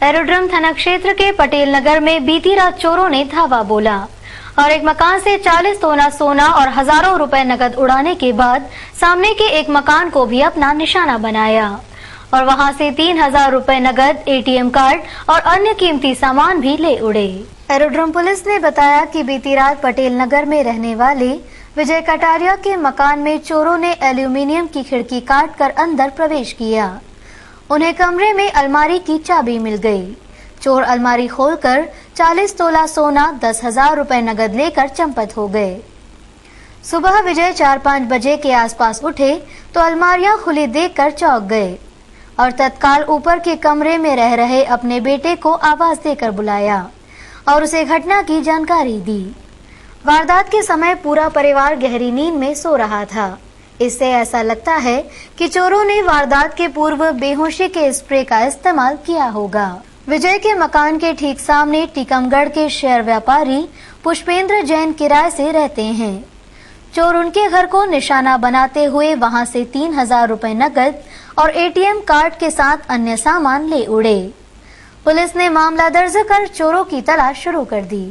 Aerodrome थाना क्षेत्र के पटेल नगर में बीती रात चोरों ने धावा बोला और एक मकान से 40 तोला सोना और हजारों रुपए नकद उड़ाने के बाद सामने के एक मकान को भी अपना निशाना बनाया और वहां से 3000 रुपए नकद, एटीएम कार्ड और अन्य कीमती सामान भी ले उड़े। एरोड्रम पुलिस ने बताया कि बीती रात पटेल नगर में रहने वाले विजय कटारिया के मकान में चोरों ने एल्यूमिनियम की खिड़की काटकर अंदर प्रवेश किया। उन्हें कमरे में अलमारी की चाबी मिल गई। चोर अलमारी खोलकर 40 तोला सोना, 10,000 रुपए नगद लेकर चंपत हो गए। सुबह विजय 4-5 बजे के आसपास उठे तो अलमारियां खुली देखकर चौंक गए और तत्काल ऊपर के कमरे में रह रहे अपने बेटे को आवाज देकर बुलाया और उसे घटना की जानकारी दी। वारदात के समय पूरा परिवार गहरी नींद में सो रहा था। इससे ऐसा लगता है कि चोरों ने वारदात के पूर्व बेहोशी के स्प्रे का इस्तेमाल किया होगा। विजय के मकान के ठीक सामने टीकमगढ़ के शेयर व्यापारी पुष्पेंद्र जैन किराए से रहते हैं। चोर उनके घर को निशाना बनाते हुए वहां से 3000 रुपए नकद और एटीएम कार्ड के साथ अन्य सामान ले उड़े। पुलिस ने मामला दर्ज कर चोरों की तलाश शुरू कर दी।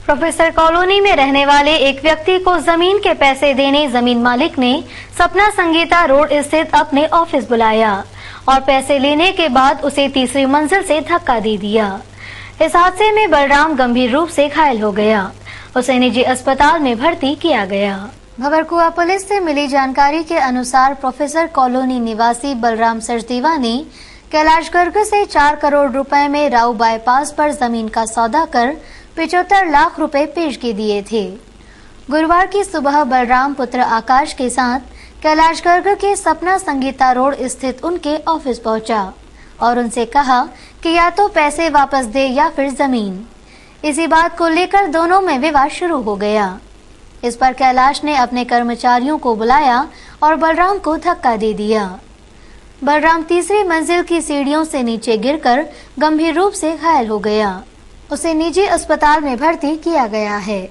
प्रोफेसर कॉलोनी में रहने वाले एक व्यक्ति को जमीन के पैसे देने जमीन मालिक ने सपना संगीता रोड स्थित अपने ऑफिस बुलाया और पैसे लेने के बाद उसे तीसरी मंजिल से धक्का दे दिया। इस हादसे में बलराम गंभीर रूप से घायल हो गया। उसे निजी अस्पताल में भर्ती किया गया। भंवरकुआ पुलिस से मिली जानकारी के अनुसार प्रोफेसर कॉलोनी निवासी बलराम सचदेवा ने कैलाश गर्ग से 4 करोड़ रुपए में राव बाईपास पर जमीन का सौदा कर 75 लाख रुपए पेशगी दिए थे। गुरुवार की सुबह बलराम पुत्र आकाश के साथ कैलाश गर्ग के सपना संगीता रोड स्थित उनके ऑफिस पहुंचा और उनसे कहा कि या तो पैसे वापस दे या फिर जमीन। इसी बात को लेकर दोनों में विवाद शुरू हो गया। इस पर कैलाश ने अपने कर्मचारियों को बुलाया और बलराम को धक्का दे दिया। बलराम तीसरी मंजिल की सीढ़ियों से नीचे गिरकर गंभीर रूप से घायल हो गया। उसे निजी अस्पताल में भर्ती किया गया है।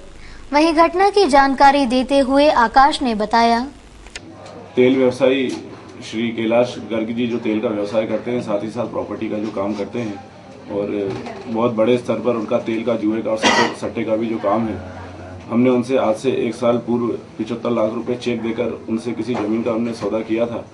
वहीं घटना की जानकारी देते हुए आकाश ने बताया, तेल व्यवसायी श्री कैलाश गर्ग जी जो तेल का व्यवसाय करते हैं, साथ ही साथ प्रॉपर्टी का जो काम करते हैं और बहुत बड़े स्तर पर उनका तेल का, जुए का और सट्टे का भी जो काम है। हमने उनसे आज से 1 साल पूर्व 75 लाख रुपए चेक देकर उनसे किसी जमीन का हमने सौदा किया था।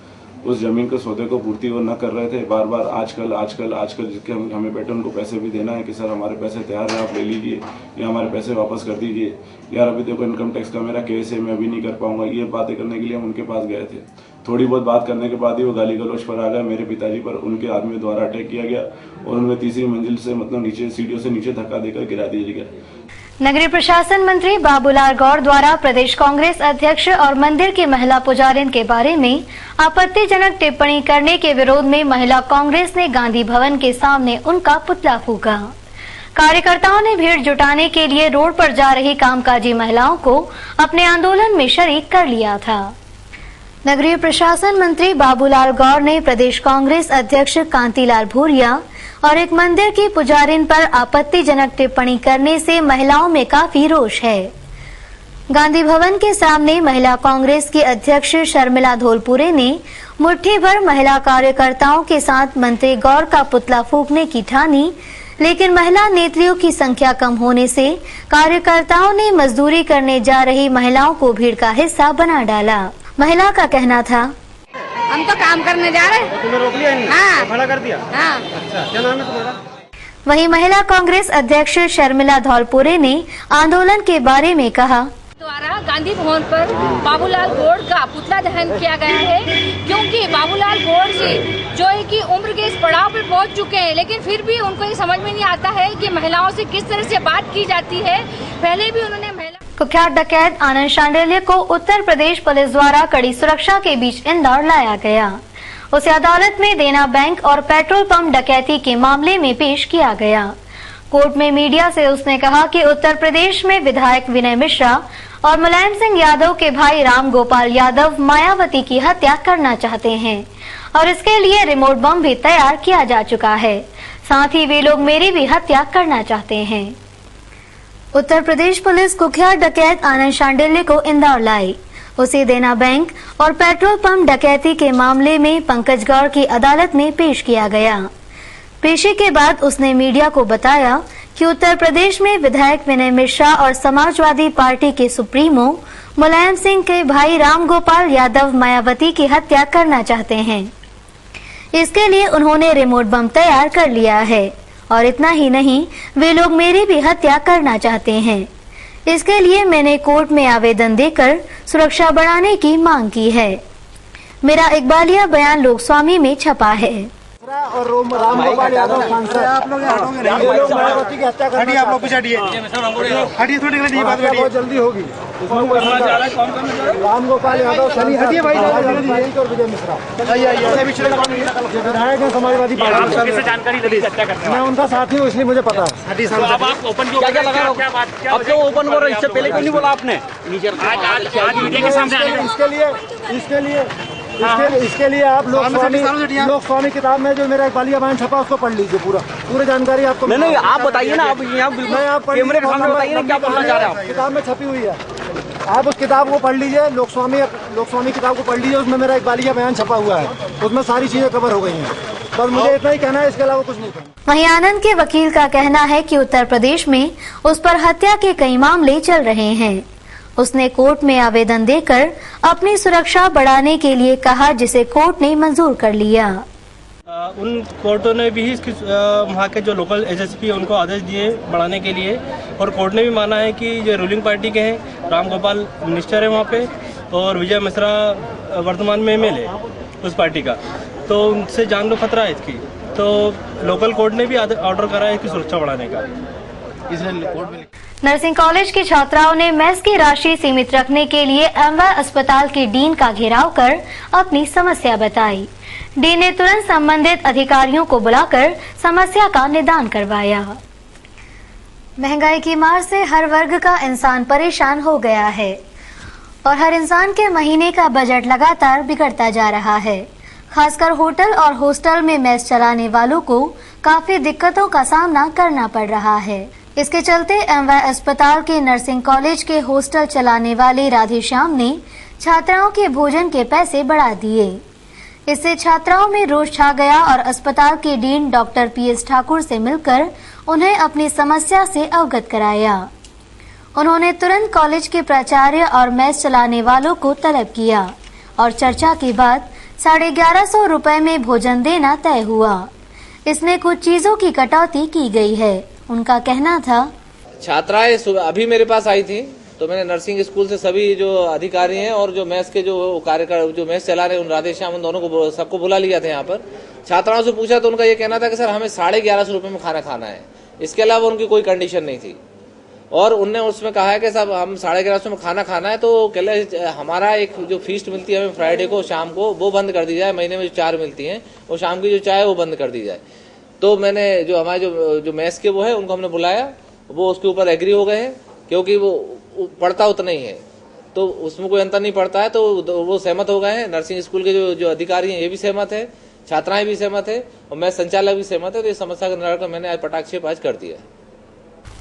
उस जमीन के सौदे को पूर्ति वो न कर रहे थे। बार बार आजकल जिसके हमें बेटे उनको पैसे भी देना है कि सर हमारे पैसे तैयार हैं, आप ले लीजिए या हमारे पैसे वापस कर दीजिए, यार अभी देखो इनकम टैक्स का मेरा केस है, मैं अभी नहीं कर पाऊंगा। ये बातें करने के लिए हम उनके पास गए थे। थोड़ी बहुत बात करने के बाद ही वो गाली गलौज पर आ गए। मेरे पिताजी पर उनके आदमी द्वारा अटैक किया गया और उन्हें तीसरी मंजिल से नीचे सीढ़ियों से नीचे धक्का देकर गिरा दिया गया। नगरीय प्रशासन मंत्री बाबूलाल गौड़ द्वारा प्रदेश कांग्रेस अध्यक्ष और मंदिर की महिला पुजारिन के बारे में आपत्तिजनक टिप्पणी करने के विरोध में महिला कांग्रेस ने गांधी भवन के सामने उनका पुतला फूंका। कार्यकर्ताओं ने भीड़ जुटाने के लिए रोड पर जा रही कामकाजी महिलाओं को अपने आंदोलन में शरीक कर लिया था। नगरीय प्रशासन मंत्री बाबूलाल गौड़ ने प्रदेश कांग्रेस अध्यक्ष कांतिलाल भूरिया और एक मंदिर की पुजारिन पर आपत्तिजनक टिप्पणी करने से महिलाओं में काफी रोष है। गांधी भवन के सामने महिला कांग्रेस की अध्यक्ष शर्मिला धोलपुरे ने मुट्ठी भर महिला कार्यकर्ताओं के साथ मंत्री गौड़ का पुतला फूंकने की ठानी, लेकिन महिला नेत्रियों की संख्या कम होने से कार्यकर्ताओं ने मजदूरी करने जा रही महिलाओं को भीड़ का हिस्सा बना डाला। महिला का कहना था, हम तो काम करने जा रहे हैं। तुम्हें रोक लिया इन्होंने? हाँ। खड़ा कर दिया? हाँ। अच्छा, क्या नाम है तुम्हारा? वहीं महिला कांग्रेस अध्यक्ष शर्मिला धौलपुरे ने आंदोलन के बारे में कहा, द्वारा गांधी भवन पर बाबूलाल गौड़ का पुतला दहन किया गया है, क्योंकि बाबूलाल गौड़ जी जो है कि उम्र के इस पड़ाव पर पहुंच चुके हैं, लेकिन फिर भी उनको ये समझ में नहीं आता है कि महिलाओं से किस तरह से बात की जाती है। पहले भी उन्होंने कुख्यात डकैत आनंद शांडिल्य को उत्तर प्रदेश पुलिस द्वारा कड़ी सुरक्षा के बीच इंदौर लाया गया। उसे अदालत में देना बैंक और पेट्रोल पंप डकैती के मामले में पेश किया गया। कोर्ट में मीडिया से उसने कहा कि उत्तर प्रदेश में विधायक विनय मिश्रा और मुलायम सिंह यादव के भाई राम गोपाल यादव मायावती की हत्या करना चाहते हैं और इसके लिए रिमोट बम भी तैयार किया जा चुका है। साथ ही वे लोग मेरी भी हत्या करना चाहते हैं। उत्तर प्रदेश पुलिस कुख्यात डकैत आनंद शांडिल्य को इंदौर लाई। उसे देना बैंक और पेट्रोल पंप डकैती के मामले में पंकज गौड़ की अदालत में पेश किया गया। पेशी के बाद उसने मीडिया को बताया कि उत्तर प्रदेश में विधायक विनय मिश्रा और समाजवादी पार्टी के सुप्रीमो मुलायम सिंह के भाई राम गोपाल यादव मायावती की हत्या करना चाहते हैं। इसके लिए उन्होंने रिमोट बम तैयार कर लिया है और इतना ही नहीं, वे लोग मेरी भी हत्या करना चाहते हैं। इसके लिए मैंने कोर्ट में आवेदन देकर सुरक्षा बढ़ाने की मांग की है। मेरा इकबालिया बयान लोकस्वामी में छपा है। और राम गोपाल यादव सांसद आप लोग मायावती की हत्या करना, आप लोग हटिए थोड़ी नहीं, बात बहुत जल्दी होगी। राम गोपाल यादव सनी हटिए भाई और विजय मिश्रा विधायक है समाजवादी पार्टी, जानकारी दे हत्या करने मैं उनका साथी हूँ इसलिए मुझे पता है। हटिए अब आप ओपन क्यों क्या लगा रहे हो? अब क्यों ओपन हो रहा है? इससे पहले क्यों नहीं बोला आपने? आज मीडिया के सामने इसके लिए आप लोकस्वामी किताब में जो मेरा इकबालिया बयान छपा उसको पढ़ लीजिए, पूरी जानकारी आपको। नहीं, आप बताइए ना, आप कैमरे के सामने बताइए ना क्या बोलना चाह रहे हैं आप। किताब में छपी हुई है, आप उस किताब को पढ़ लीजिए, लोकस्वामी किताब को पढ़ लीजिए, उसमें मेरा इकबालिया बयान छपा हुआ है, उसमें सारी चीजें कवर हो गई हैं। बस मुझे इतना ही कहना है, इसके अलावा कुछ नहीं कहना। वहीं आनंद के वकील का कहना है कि उत्तर प्रदेश में उस पर हत्या के कई मामले चल रहे हैं। उसने कोर्ट में आवेदन देकर अपनी सुरक्षा बढ़ाने के लिए कहा, जिसे कोर्ट ने मंजूर कर लिया। उन कोर्टों ने भी वहाँ के जो लोकल एसएसपी है उनको आदेश दिए बढ़ाने के लिए, और कोर्ट ने भी माना है कि जो रूलिंग पार्टी के हैं, राम गोपाल मिनिस्टर है वहाँ पे और विजय मिश्रा वर्तमान में एमएलए उस पार्टी का, तो उनसे जान लो खतरा है इसकी। तो लोकल कोर्ट ने भी ऑर्डर करा है इसकी सुरक्षा बढ़ाने का। नर्सिंग कॉलेज की छात्राओं ने मेस की राशि सीमित रखने के लिए एमवाय अस्पताल के डीन का घेराव कर अपनी समस्या बताई। डीन ने तुरंत संबंधित अधिकारियों को बुलाकर समस्या का निदान करवाया। महंगाई की मार से हर वर्ग का इंसान परेशान हो गया है और हर इंसान के महीने का बजट लगातार बिगड़ता जा रहा है। खासकर होटल और हॉस्टल में मेस चलाने वालों को काफी दिक्कतों का सामना करना पड़ रहा है। इसके चलते एमवाय अस्पताल के नर्सिंग कॉलेज के हॉस्टल चलाने वाले राधेश्याम ने छात्राओं के भोजन के पैसे बढ़ा दिए। इससे छात्राओं में रोष छा गया और अस्पताल के डीन डॉक्टर पीएस ठाकुर से मिलकर उन्हें अपनी समस्या से अवगत कराया। उन्होंने तुरंत कॉलेज के प्राचार्य और मेस चलाने वालों को तलब किया और चर्चा के बाद 1150 रुपए में भोजन देना तय हुआ। इसमें कुछ चीजों की कटौती की गई है। उनका कहना था, छात्राएं अभी मेरे पास आई थी तो मैंने नर्सिंग स्कूल से सभी जो अधिकारी हैं और जो मेस के जो कार्यकर जो मेस चला रहे हैं उन राधेश्याम उन दोनों को सबको बुला लिया था यहाँ पर। छात्राओं से पूछा तो उनका ये कहना था कि सर हमें 1150 रुपए में खाना खाना है, इसके अलावा उनकी कोई कंडीशन नहीं थी। और उनने उसमें कहा है कि साहब हम 1150 में खाना खाना है, तो कह हमारा एक जो फीस्ट मिलती है हमें फ्राइडे को शाम को वो बंद कर दी जाए, महीने में जो 4 मिलती हैं और शाम की जो चाय वो बंद कर दी जाए। तो मैंने जो हमारे जो मेस के वो है उनको हमने बुलाया, वो उसके ऊपर एग्री हो गए हैं क्योंकि वो पढ़ता उतना ही है तो उसमें कोई अंतर नहीं पड़ता है, तो वो सहमत हो गए हैं। नर्सिंग स्कूल के जो अधिकारी हैं ये भी सहमत है, छात्राएं भी सहमत है और मैं संचालक भी सहमत है। तो इस समस्या का निराकरण मैंने आज पटाक्षेप कर दिया है।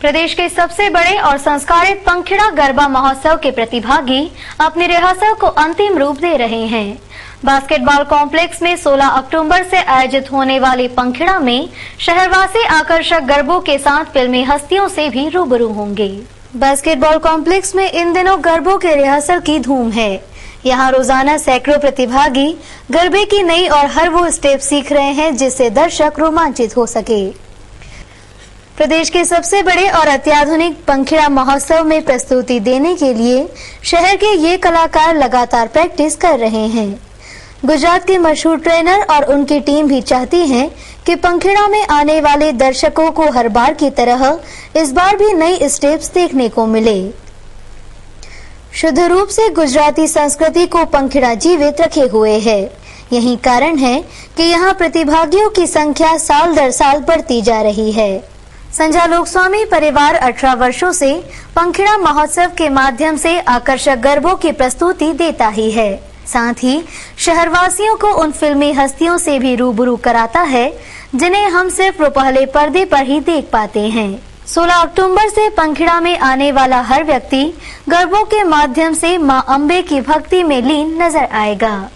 प्रदेश के सबसे बड़े और संस्कारित पंखिड़ा गरबा महोत्सव के प्रतिभागी अपनी रिहर्सल को अंतिम रूप दे रहे हैं। बास्केटबॉल कॉम्प्लेक्स में 16 अक्टूबर से आयोजित होने वाले पंखिड़ा में शहरवासी आकर्षक गरबों के साथ फिल्मी हस्तियों से भी रूबरू होंगे। बास्केटबॉल कॉम्प्लेक्स में इन दिनों गरबों के रिहर्सल की धूम है। यहाँ रोजाना सैकड़ों प्रतिभागी गरबे की नई और हर वो स्टेप सीख रहे हैं जिससे दर्शक रोमांचित हो सके। प्रदेश के सबसे बड़े और अत्याधुनिक पंखिड़ा महोत्सव में प्रस्तुति देने के लिए शहर के ये कलाकार लगातार प्रैक्टिस कर रहे हैं। गुजरात के मशहूर ट्रेनर और उनकी टीम भी चाहती हैं कि पंखिड़ा में आने वाले दर्शकों को हर बार की तरह इस बार भी नई स्टेप्स देखने को मिले। शुद्ध रूप से गुजराती संस्कृति को पंखिड़ा जीवित रखे हुए है। यही कारण है कि यहाँ प्रतिभागियों की संख्या साल दर साल बढ़ती जा रही है। संजा लोकस्वामी परिवार 18 वर्षों से पंखिड़ा महोत्सव के माध्यम से आकर्षक गरबों की प्रस्तुति देता ही है। साथ ही शहरवासियों को उन फिल्मी हस्तियों से भी रूबरू कराता है जिन्हें हम सिर्फ पहले पर्दे पर ही देख पाते हैं। 16 अक्टूबर से पंखिड़ा में आने वाला हर व्यक्ति गरबों के माध्यम से मां अम्बे की भक्ति में लीन नजर आएगा।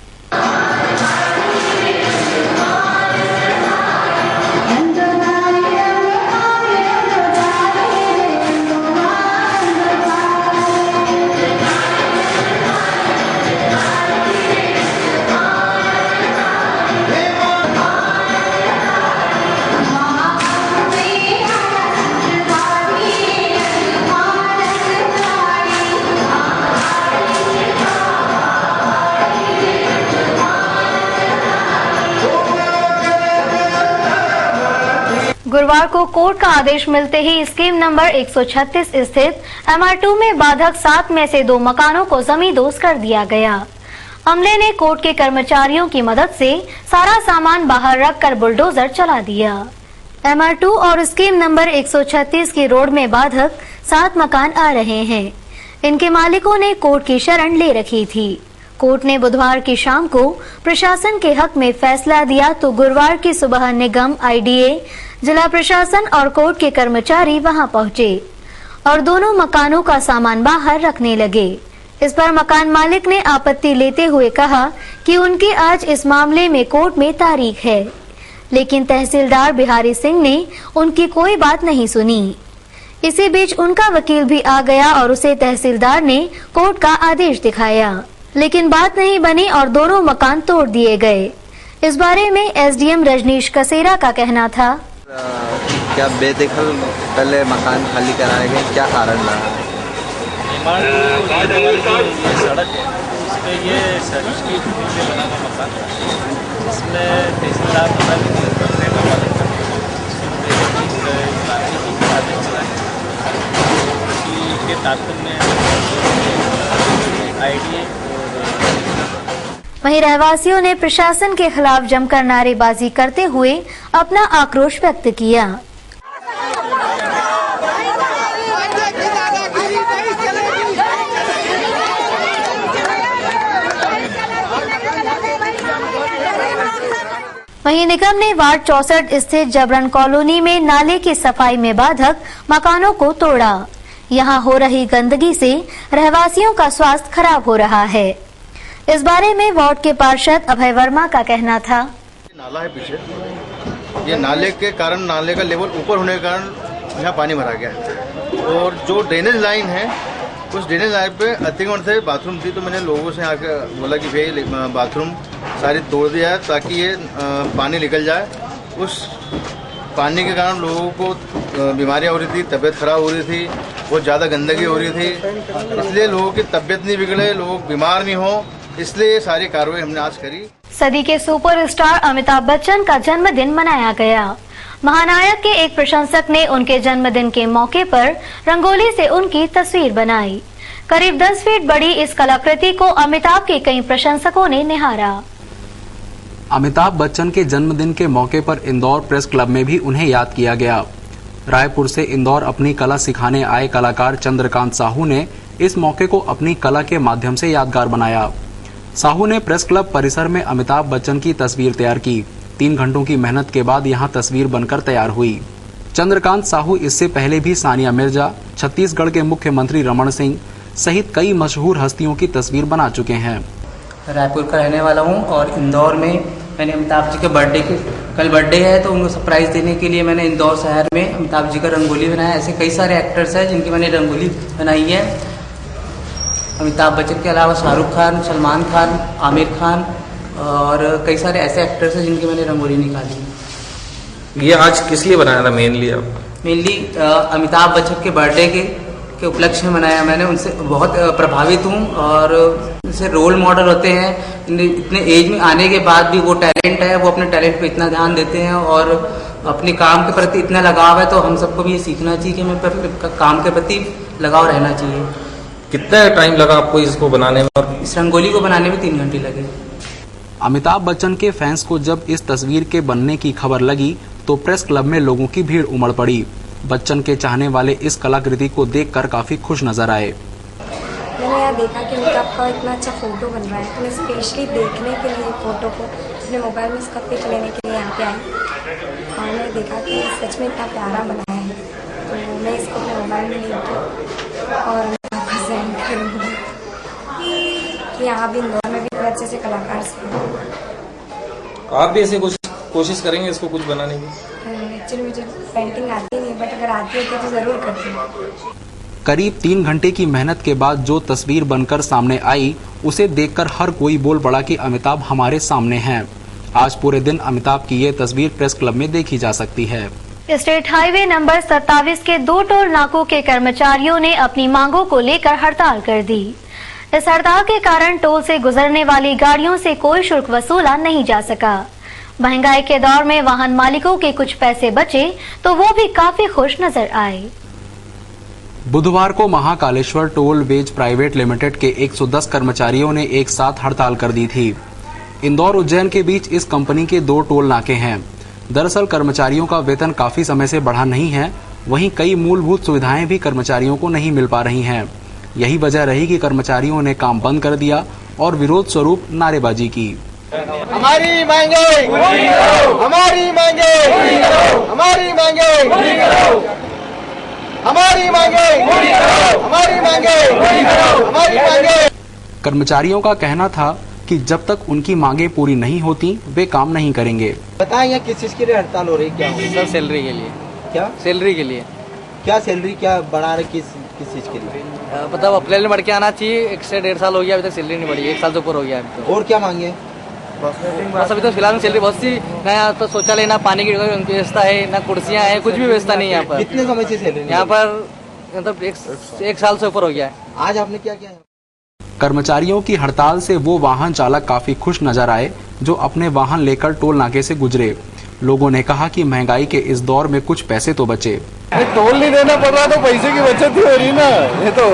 गुरुवार को कोर्ट का आदेश मिलते ही स्कीम नंबर 136 स्थित MR2 में बाधक 7 में से 2 मकानों को जमींदोज कर दिया गया। अमले ने कोर्ट के कर्मचारियों की मदद से सारा सामान बाहर रखकर बुलडोजर चला दिया। MR2 और स्कीम नंबर 136 की रोड में बाधक 7 मकान आ रहे हैं। इनके मालिकों ने कोर्ट की शरण ले रखी थी। कोर्ट ने बुधवार की शाम को प्रशासन के हक में फैसला दिया तो गुरुवार की सुबह निगम, IDA, जिला प्रशासन और कोर्ट के कर्मचारी वहां पहुंचे और दोनों मकानों का सामान बाहर रखने लगे। इस पर मकान मालिक ने आपत्ति लेते हुए कहा कि उनकी आज इस मामले में कोर्ट में तारीख है, लेकिन तहसीलदार बिहारी सिंह ने उनकी कोई बात नहीं सुनी। इसी बीच उनका वकील भी आ गया और उसे तहसीलदार ने कोर्ट का आदेश दिखाया, लेकिन बात नहीं बनी और दोनों मकान तोड़ दिए गए। इस बारे में SDM रजनीश कसेरा का कहना था, क्या बेदखल पहले मकान खाली कराए गए, क्या कारण रहा? ये सड़क है, उस पर ये सर्विस की पे बना हुआ मकान, इसमें तहसीलदार पता नहीं करने का मदद के तात्पर्य IDA। वहीं रहवासियों ने प्रशासन के खिलाफ जमकर नारेबाजी करते हुए अपना आक्रोश व्यक्त किया। वहीं निगम ने वार्ड 64 स्थित जबरन कॉलोनी में नाले की सफाई में बाधक मकानों को तोड़ा। यहां हो रही गंदगी से रहवासियों का स्वास्थ्य खराब हो रहा है। इस बारे में वार्ड के पार्षद अभय वर्मा का कहना था, नाला है पीछे, ये नाले के कारण, नाले का लेवल ऊपर होने के कारण यहाँ पानी भरा गया है और जो ड्रेनेज लाइन है उस ड्रेनेज लाइन पे अतिक्रमण से बाथरूम थी, तो मैंने लोगों से आके बोला कि भाई बाथरूम सारी तोड़ दिया है ताकि ये पानी निकल जाए। उस पानी के कारण लोगों को बीमारियां हो रही थी, तबीयत खराब हो रही थी, बहुत ज़्यादा गंदगी हो रही थी, इसलिए लोगों की तबीयत नहीं बिगड़े, लोग बीमार नहीं हो, इसलिए ये सारी कार्रवाई हमने आज करी। सदी के सुपरस्टार अमिताभ बच्चन का जन्मदिन मनाया गया। महानायक के एक प्रशंसक ने उनके जन्मदिन के मौके पर रंगोली से उनकी तस्वीर बनाई। करीब 10 फीट बड़ी इस कलाकृति को अमिताभ के कई प्रशंसकों ने निहारा। अमिताभ बच्चन के जन्मदिन के मौके पर इंदौर प्रेस क्लब में भी उन्हें याद किया गया। रायपुर से इंदौर अपनी कला सिखाने आए कलाकार चंद्रकांत साहू ने इस मौके को अपनी कला के माध्यम से यादगार बनाया। साहू ने प्रेस क्लब परिसर में अमिताभ बच्चन की तस्वीर तैयार की। 3 घंटों की मेहनत के बाद यहां तस्वीर बनकर तैयार हुई। चंद्रकांत साहू इससे पहले भी सानिया मिर्जा, छत्तीसगढ़ के मुख्यमंत्री रमन सिंह सहित कई मशहूर हस्तियों की तस्वीर बना चुके हैं। रायपुर का रहने वाला हूं और इंदौर में मैंने अमिताभ जी के कल बर्थडे है तो उनको सरप्राइज देने के लिए मैंने इंदौर शहर में अमिताभ जी का रंगोली बनाया। ऐसे कई सारे एक्टर्स हैं जिनकी मैंने रंगोली बनाई है। अमिताभ बच्चन के अलावा शाहरुख खान, सलमान खान, आमिर खान और कई सारे ऐसे एक्टर्स हैं जिनकी मैंने रंगोली निकाली। ये आज किस लिए बनाया था मेनली? अमिताभ बच्चन के बर्थडे के उपलक्ष्य में बनाया। मैंने उनसे बहुत प्रभावित हूँ और जैसे रोल मॉडल होते हैं, इतने एज में आने के बाद भी वो टैलेंट है, वो अपने टैलेंट पे इतना ध्यान देते हैं और अपने काम के प्रति इतना लगाव है, तो हम सबको भी ये सीखना चाहिए कि हमें काम के प्रति लगाव रहना चाहिए। कितना टाइम लगा आपको इसको बनाने में? और इस रंगोली को बनाने में 3 घंटे लगे। अमिताभ बच्चन के फैंस को जब इस तस्वीर के बनने की खबर लगी तो प्रेस क्लब में लोगों की भीड़ उमड़ पड़ी। बच्चन के चाहने वाले इस कलाकृति को देखकर काफी खुश नजर आए। मैंने यहाँ देखा कि अमिताभ का इतना अच्छा फोटो बन रहा है, तो मैं स्पेशली देखने के लिए फोटो को अपने मोबाइल में इसका पिक लेने के लिए यहाँ पे आई और मैंने देखा कि सच में इतना प्यारा बनाया है, तो मैं इसको अपने मोबाइल में लेके और आपको सेंड करूँगी कि यहाँ भी इंदौर में भी अच्छे से कलाकार से। आप भी ऐसे कोशिश करेंगे इसको कुछ बनाने की? एक्चुअली मुझे पेंटिंग आती नहीं, बट अगर आती है तो ज़रूर करती हूँ। करीब 3 घंटे की मेहनत के बाद जो तस्वीर बनकर सामने आई उसे देखकर हर कोई बोल पड़ा कि अमिताभ हमारे सामने हैं। आज पूरे दिन अमिताभ की ये तस्वीर प्रेस क्लब में देखी जा सकती है। स्टेट हाईवे नंबर 27 के 2 टोल नाकों के कर्मचारियों ने अपनी मांगों को लेकर हड़ताल कर दी। इस हड़ताल के कारण टोल से गुजरने वाली गाड़ियों से कोई शुल्क वसूला नहीं जा सका। महंगाई के दौर में वाहन मालिकों के कुछ पैसे बचे तो वो भी काफी खुश नजर आए। बुधवार को Mahakaleshwar toll ways private limited के 110 कर्मचारियों ने एक साथ हड़ताल कर दी थी। इंदौर उज्जैन के बीच इस कंपनी के 2 टोल नाके हैं। दरअसल कर्मचारियों का वेतन काफी समय से बढ़ा नहीं है, वहीं कई मूलभूत सुविधाएं भी कर्मचारियों को नहीं मिल पा रही हैं। यही वजह रही कि कर्मचारियों ने काम बंद कर दिया और विरोध स्वरूप नारेबाजी की। हमारी मांगे, हमारी मांगे, हमारी मांगे, हमारी मांगे, हमारी मांगे, हमारी मांगे। कर्मचारियों का कहना था कि जब तक उनकी मांगे पूरी नहीं होती वे काम नहीं करेंगे। बताएं किस चीज के लिए हड़ताल हो रही है? क्या हो? सर सैलरी के लिए। क्या सैलरी के लिए? क्या सैलरी क्या बढ़ा रहे, किस चीज के लिए? मतलब अप्रैल में बढ़ के आना चाहिए। 1 से 1.5 साल हो गया, अभी तक सैलरी नहीं बढ़ी। 1 साल से ऊपर हो गया अभी तो। और क्या मांगे? बस अभी तो फिलहाल सैलरी बहुत सी, ना तो शौचालय, ना पानी की व्यवस्था है, ना कुर्सियाँ हैं, कुछ भी व्यवस्था नहीं है यहाँ पर। कितने समय से सैलरी यहाँ पर? मतलब 1 साल से ऊपर हो गया है। आज आपने क्या किया? कर्मचारियों की हड़ताल से वो वाहन चालक काफी खुश नजर आए जो अपने वाहन लेकर टोल नाके से गुजरे। लोगों ने कहा कि महंगाई के इस दौर में कुछ पैसे तो बचे। टोल नहीं देना पड़ रहा तो पैसे की बचत ही हो रही ना, ये तो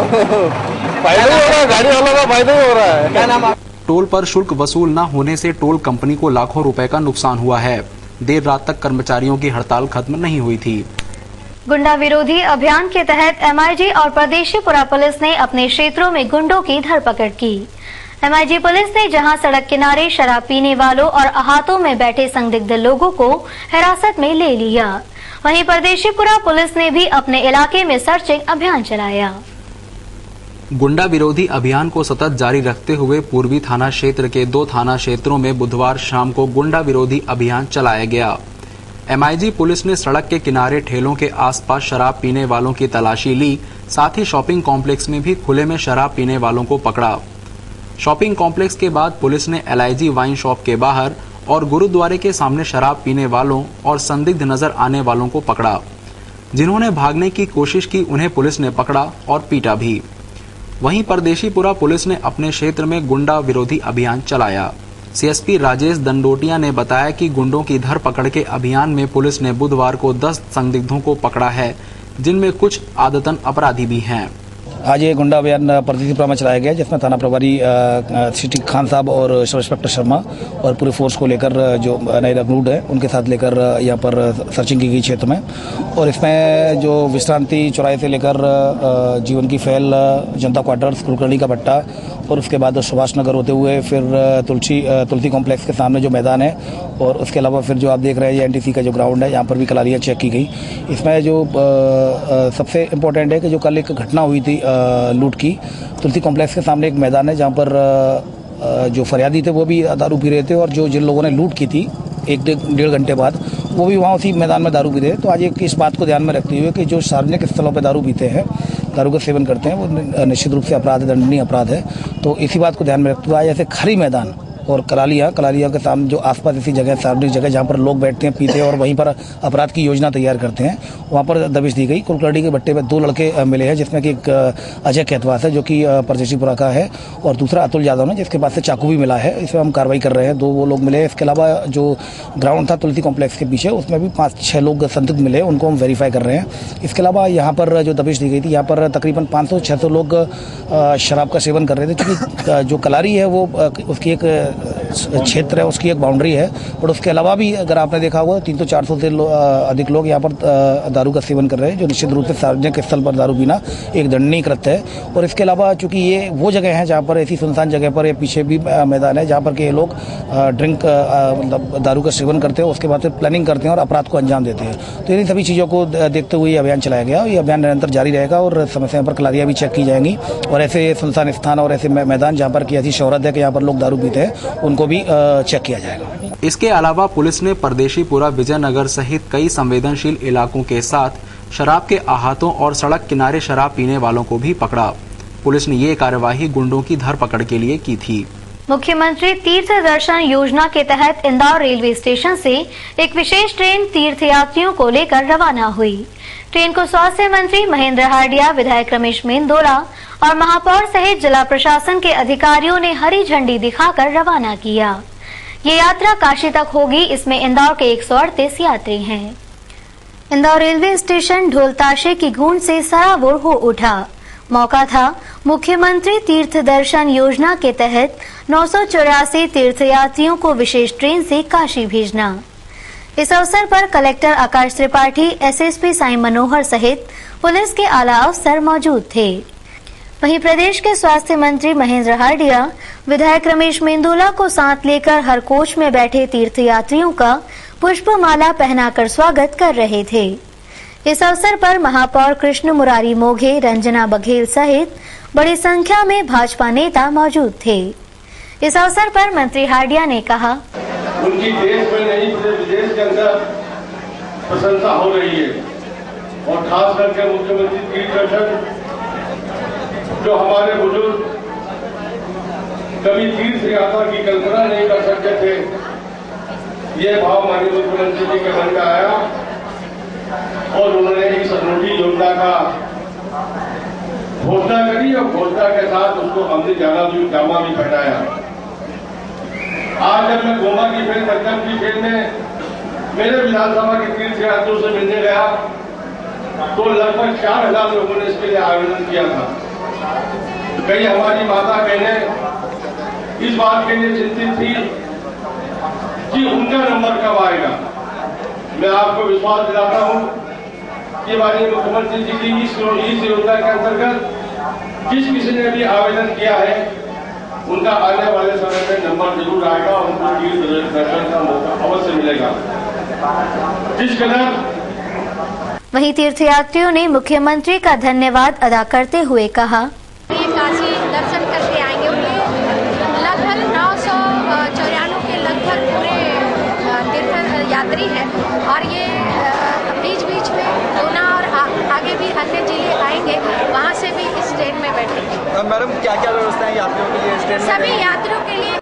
फायदा ही हो रहा है, गाड़ी वालों का फायदा ही हो रहा है। क्या नाम? टोल पर शुल्क वसूल न होने से टोल कंपनी को लाखों रुपए का नुकसान हुआ है। देर रात तक कर्मचारियों की हड़ताल खत्म नहीं हुई थी। गुंडा विरोधी अभियान के तहत एमआईजी और परदेशीपुरा पुलिस ने अपने क्षेत्रों में गुंडों की धरपकड़ की। एमआईजी पुलिस ने जहां सड़क किनारे शराब पीने वालों और अहातों में बैठे संदिग्ध लोगों को हिरासत में ले लिया, वहीं परदेशीपुरा पुलिस ने भी अपने इलाके में सर्चिंग अभियान चलाया। गुंडा विरोधी अभियान को सतत जारी रखते हुए पूर्वी थाना क्षेत्र के 2 थाना क्षेत्रों में बुधवार शाम को गुंडा विरोधी अभियान चलाया गया। एमआईजी पुलिस ने सड़क के किनारे ठेलों के आसपास शराब पीने वालों की तलाशी ली, साथ ही शॉपिंग कॉम्प्लेक्स में भी खुले में शराब पीने वालों को पकड़ा। शॉपिंग कॉम्प्लेक्स के बाद पुलिस ने एलआईजी वाइन शॉप के बाहर और गुरुद्वारे के सामने शराब पीने वालों और संदिग्ध नजर आने वालों को पकड़ा। जिन्होंने भागने की कोशिश की उन्हें पुलिस ने पकड़ा और पीटा भी। वहीं परदेशीपुरा पुलिस ने अपने क्षेत्र में गुंडा विरोधी अभियान चलाया। सीएसपी राजेश दंडोटिया ने बताया कि गुंडों की धरपकड़ के अभियान में पुलिस ने बुधवार को 10 संदिग्धों को पकड़ा है, जिनमें कुछ आदतन अपराधी भी हैं। आज ये गुंडा अभियान परदेशीपुरा में चलाया गया, जिसमें थाना प्रभारी सिटी खान साहब और सब इंस्पेक्टर शर्मा और पूरे फोर्स को लेकर जो नए रिक्रूट है उनके साथ लेकर यहाँ पर सर्चिंग की गई क्षेत्र में। और इसमें जो विश्रांति चौराहे से लेकर जीवन की फैल, जनता क्वार्टर्स, कुलकर्णी का भट्टा और उसके बाद सुभाष नगर होते हुए फिर तुलसी कॉम्प्लेक्स के सामने जो मैदान है और उसके अलावा फिर जो आप देख रहे हैं ये एनटीसी का जो ग्राउंड है, यहाँ पर भी कलारियाँ चेक की गई। इसमें जो सबसे इम्पोर्टेंट है कि जो कल एक घटना हुई थी लूट की, तुलसी कॉम्प्लेक्स के सामने एक मैदान है जहाँ पर जो फरियादी थे वो भी दारू पी रहे थे और जो जिन लोगों ने लूट की थी 1-1.5 घंटे बाद वो भी वहाँ उसी मैदान में दारू पी रहे। तो आज एक इस बात को ध्यान में रखते हुए कि जो सार्वजनिक स्थलों पर दारू पीते हैं, दारू का सेवन करते हैं, वो निश्चित रूप से अपराध है, दंडनीय अपराध है। तो इसी बात को ध्यान में रखते हुए आज ऐसे खरी मैदान और कलालिया के सामने जो आसपास ऐसी जगह, सार्वजनिक जगह जहाँ पर लोग बैठते हैं, पीते हैं और वहीं पर अपराध की योजना तैयार करते हैं, वहाँ पर दबिश दी गई। कुलकर्णी के भट्टे में 2 लड़के मिले हैं, जिसमें कि एक अजय कैतवास है जो कि परदेशीपुरा का है और दूसरा अतुल यादव ने, जिसके पास से चाकू भी मिला है। इसमें हम कार्रवाई कर रहे हैं। 2 वो लोग मिले। इसके अलावा जो ग्राउंड था तुलसी कॉम्प्लेक्स के पीछे, उसमें भी 5-6 लोग संदिग्ध मिले, उनको हम वेरीफाई कर रहे हैं। इसके अलावा यहाँ पर जो दबिश दी गई थी, यहाँ पर तकरीबन 500-600 लोग शराब का सेवन कर रहे थे, क्योंकि जो कलारी है वो उसकी एक क्षेत्र है, उसकी एक बाउंड्री है। और उसके अलावा भी अगर आपने देखा होगा 300-400 से अधिक लोग यहाँ पर दारू का सेवन कर रहे हैं, जो निश्चित रूप से सार्वजनिक स्थल पर दारू पीना एक दंडनीय कृत्य है। और इसके अलावा चूंकि ये वो जगह है जहाँ पर ऐसी सुनसान जगह पर, ये पीछे भी मैदान है जहाँ पर के लोग ड्रिंक मतलब दारू का सेवन करते हैं, उसके बाद फिर प्लानिंग करते हैं और अपराध को अंजाम देते हैं। तो इन सभी चीज़ों को देखते हुए ये अभियान चलाया गया। ये अभियान निरंतर जारी रहेगा और समय समय पर कलारियाँ भी चेक की जाएंगी और ऐसे सुनसान स्थान और ऐसे मैदान जहाँ पर की ऐसी शोहरत है कि यहाँ पर लोग दारू पीते हैं, उनको भी चेक किया जाएगा। इसके अलावा पुलिस ने परदेशीपुरा, विजयनगर सहित कई संवेदनशील इलाकों के साथ शराब के आहातों और सड़क किनारे शराब पीने वालों को भी पकड़ा। पुलिस ने ये कार्यवाही गुंडों की धरपकड़ के लिए की थी। मुख्यमंत्री तीर्थ दर्शन योजना के तहत इंदौर रेलवे स्टेशन से एक विशेष ट्रेन तीर्थयात्रियों को लेकर रवाना हुई। ट्रेन को स्वास्थ्य मंत्री महेंद्र हार्डिया, विधायक रमेश मेंदोला और महापौर सहित जिला प्रशासन के अधिकारियों ने हरी झंडी दिखाकर रवाना किया। ये यात्रा काशी तक होगी। इसमें इंदौर के 138 यात्री हैं। इंदौर रेलवे स्टेशन ढोल ताशे की गूंज से सराबोर हो उठा। मौका था मुख्यमंत्री तीर्थ दर्शन योजना के तहत 984 तीर्थयात्रियों को विशेष ट्रेन से काशी भेजना। इस अवसर पर कलेक्टर आकाश त्रिपाठी, एसएसपी साई मनोहर सहित पुलिस के आला अफसर मौजूद थे। वहीं प्रदेश के स्वास्थ्य मंत्री महेंद्र हार्डिया, विधायक रमेश मेंदोला को साथ लेकर हर कोच में बैठे तीर्थयात्रियों का पुष्पमाला पहनाकर स्वागत कर रहे थे। इस अवसर पर महापौर कृष्ण मुरारी मोघे, रंजना बघेल सहित बड़ी संख्या में भाजपा नेता मौजूद थे। इस अवसर पर मंत्री हार्डिया ने कहा, उनकी देश में नहीं पूरे विदेश के अंदर प्रशंसा हो रही है और खास करके मुख्यमंत्री तीर्थ दर्शन जो हमारे बुजुर्ग कभी तीर्थ यात्रा की कल्पना नहीं कर सकते थे, ये भाव माननीय मुख्यमंत्री जी के मन में आया और उन्होंने इस अनूठी योजना का घोषणा करी और घोषणा के साथ उसको हमने जामा भी पहनाया। आज जब मैं गोमा की फेल, दक्कन की फेल में मेरे विधानसभा के तीर्थ यात्रियों से मिलने गया तो लगभग 4000 लोगों ने इसके लिए आवेदन किया था। कई हमारी माता बहनें इस बात के लिए चिंतित थी कि उनका नंबर कब आएगा। मैं आपको विश्वास दिलाता हूं कि माननीय मुख्यमंत्री जी की इस योजना के अंतर्गत जिस किसी ने भी आवेदन किया है उनका आने वाले समय में नंबर जरूर आएगा और उनको तीर्थ दर्शन का मौका अवश्य मिलेगा। जिस कदर वहीं तीर्थयात्रियों ने मुख्यमंत्री का धन्यवाद अदा करते हुए कहा, काशी दर्शन करके आएंगे। उनके लगभग 994 के लगभग पूरे तीर्थ यात्री हैं और ये बीच बीच में गुना और आगे भी अन्य जिले आएंगे, वहाँ से भी इस ट्रेन में बैठेंगे। मैडम क्या क्या व्यवस्था है यात्रियों के लिए? सभी यात्रियों के लिए